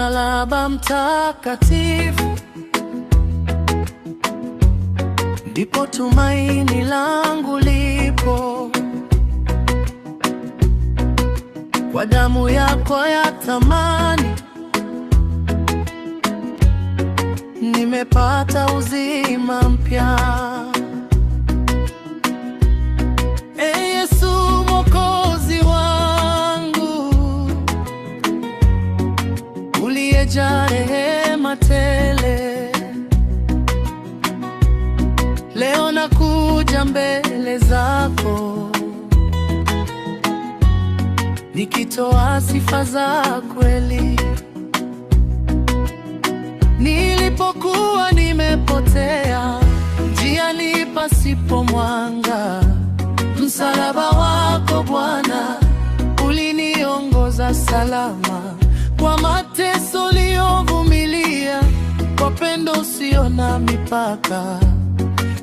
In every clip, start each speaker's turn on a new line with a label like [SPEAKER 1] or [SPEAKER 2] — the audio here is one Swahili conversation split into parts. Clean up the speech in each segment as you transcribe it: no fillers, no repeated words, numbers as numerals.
[SPEAKER 1] msalaba mtakatifu, ndipo tumaini langu lipo. Kwa damu yako ya thamani nimepata uzima mpya. Ee Yesu Mwokozi wangu, uliyejaa rehema tele, leo nakuja mbele zako nikitoa sifa za kweli. Nilipokuwa nimepotea njiani pasipo mwanga, msalaba wako Bwana uliniongoza salama. Kwa mateso uliyovumilia, kwa pendo usio na mipaka,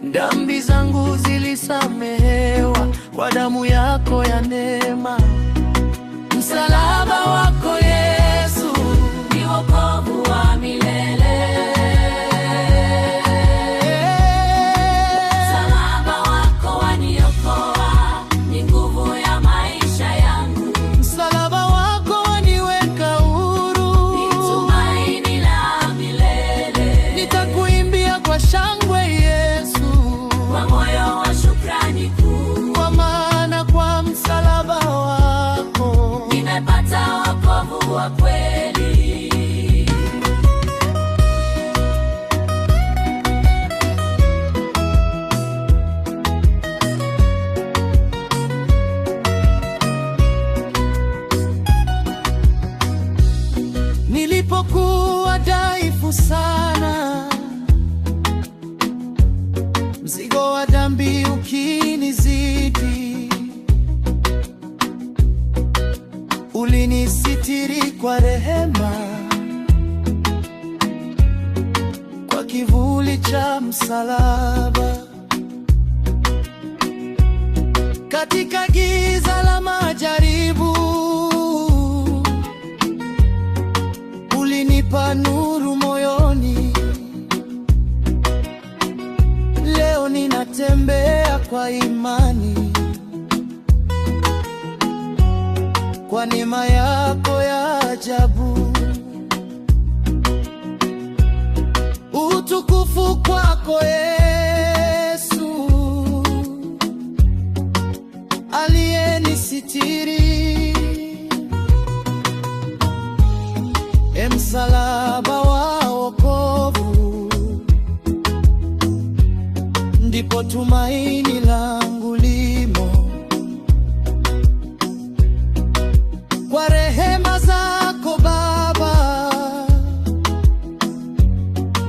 [SPEAKER 1] dhambi zangu zilisamehewa kwa damu yako ya neema. Msalaba wako Yesu ni wokovu wa milele. Msalaba wako waniokoa, ni nguvu ya maisha yangu. Msalaba wako waniweka huru, ni tumaini la milele. Nitakuimbia kwa shangwe Yesu, kwa moyo wa shukrani kuu, kwa maana kwa msalaba wako nimepata wokovu wa kweli. Nilipokuwa dhaifu sana, mzigo wa dhambi ukinizidi, ulinisitiri kwa rehema, kwa kivuli cha msalaba. Katika giza la majaribu, ulinipa nuru moyoni. Leo ninatembea kwa imani, kwa neema yako ya ajabu. Utukufu kwako Yesu, aliyenisitiri. Msalaba wa wokovu, ndipo tumaini langu limo. Kwa rehema zako Baba,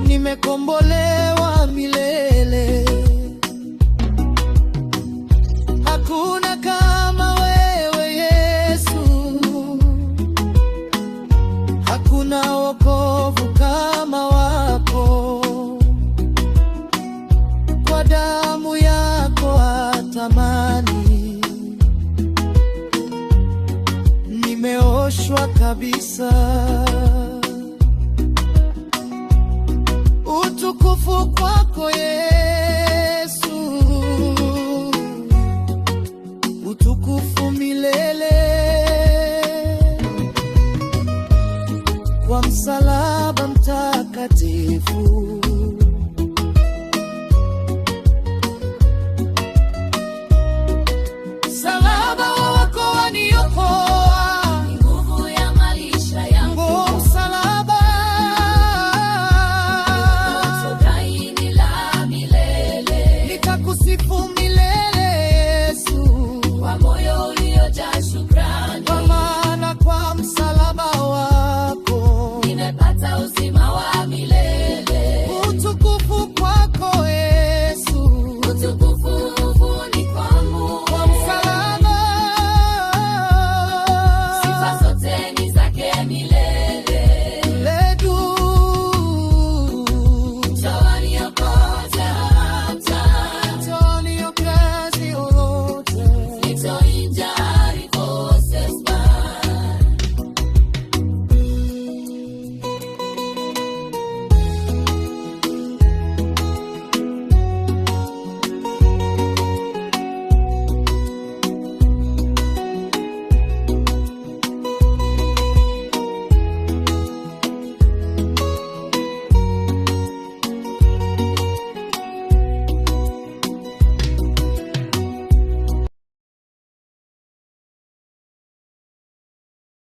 [SPEAKER 1] nimekombolewa milele. Hakuna kama wewe Yesu, hakuna wokovu kama wako. Kwa damu yako ya thamani nimeoshwa kabisa. Utukufu kwako Yesu.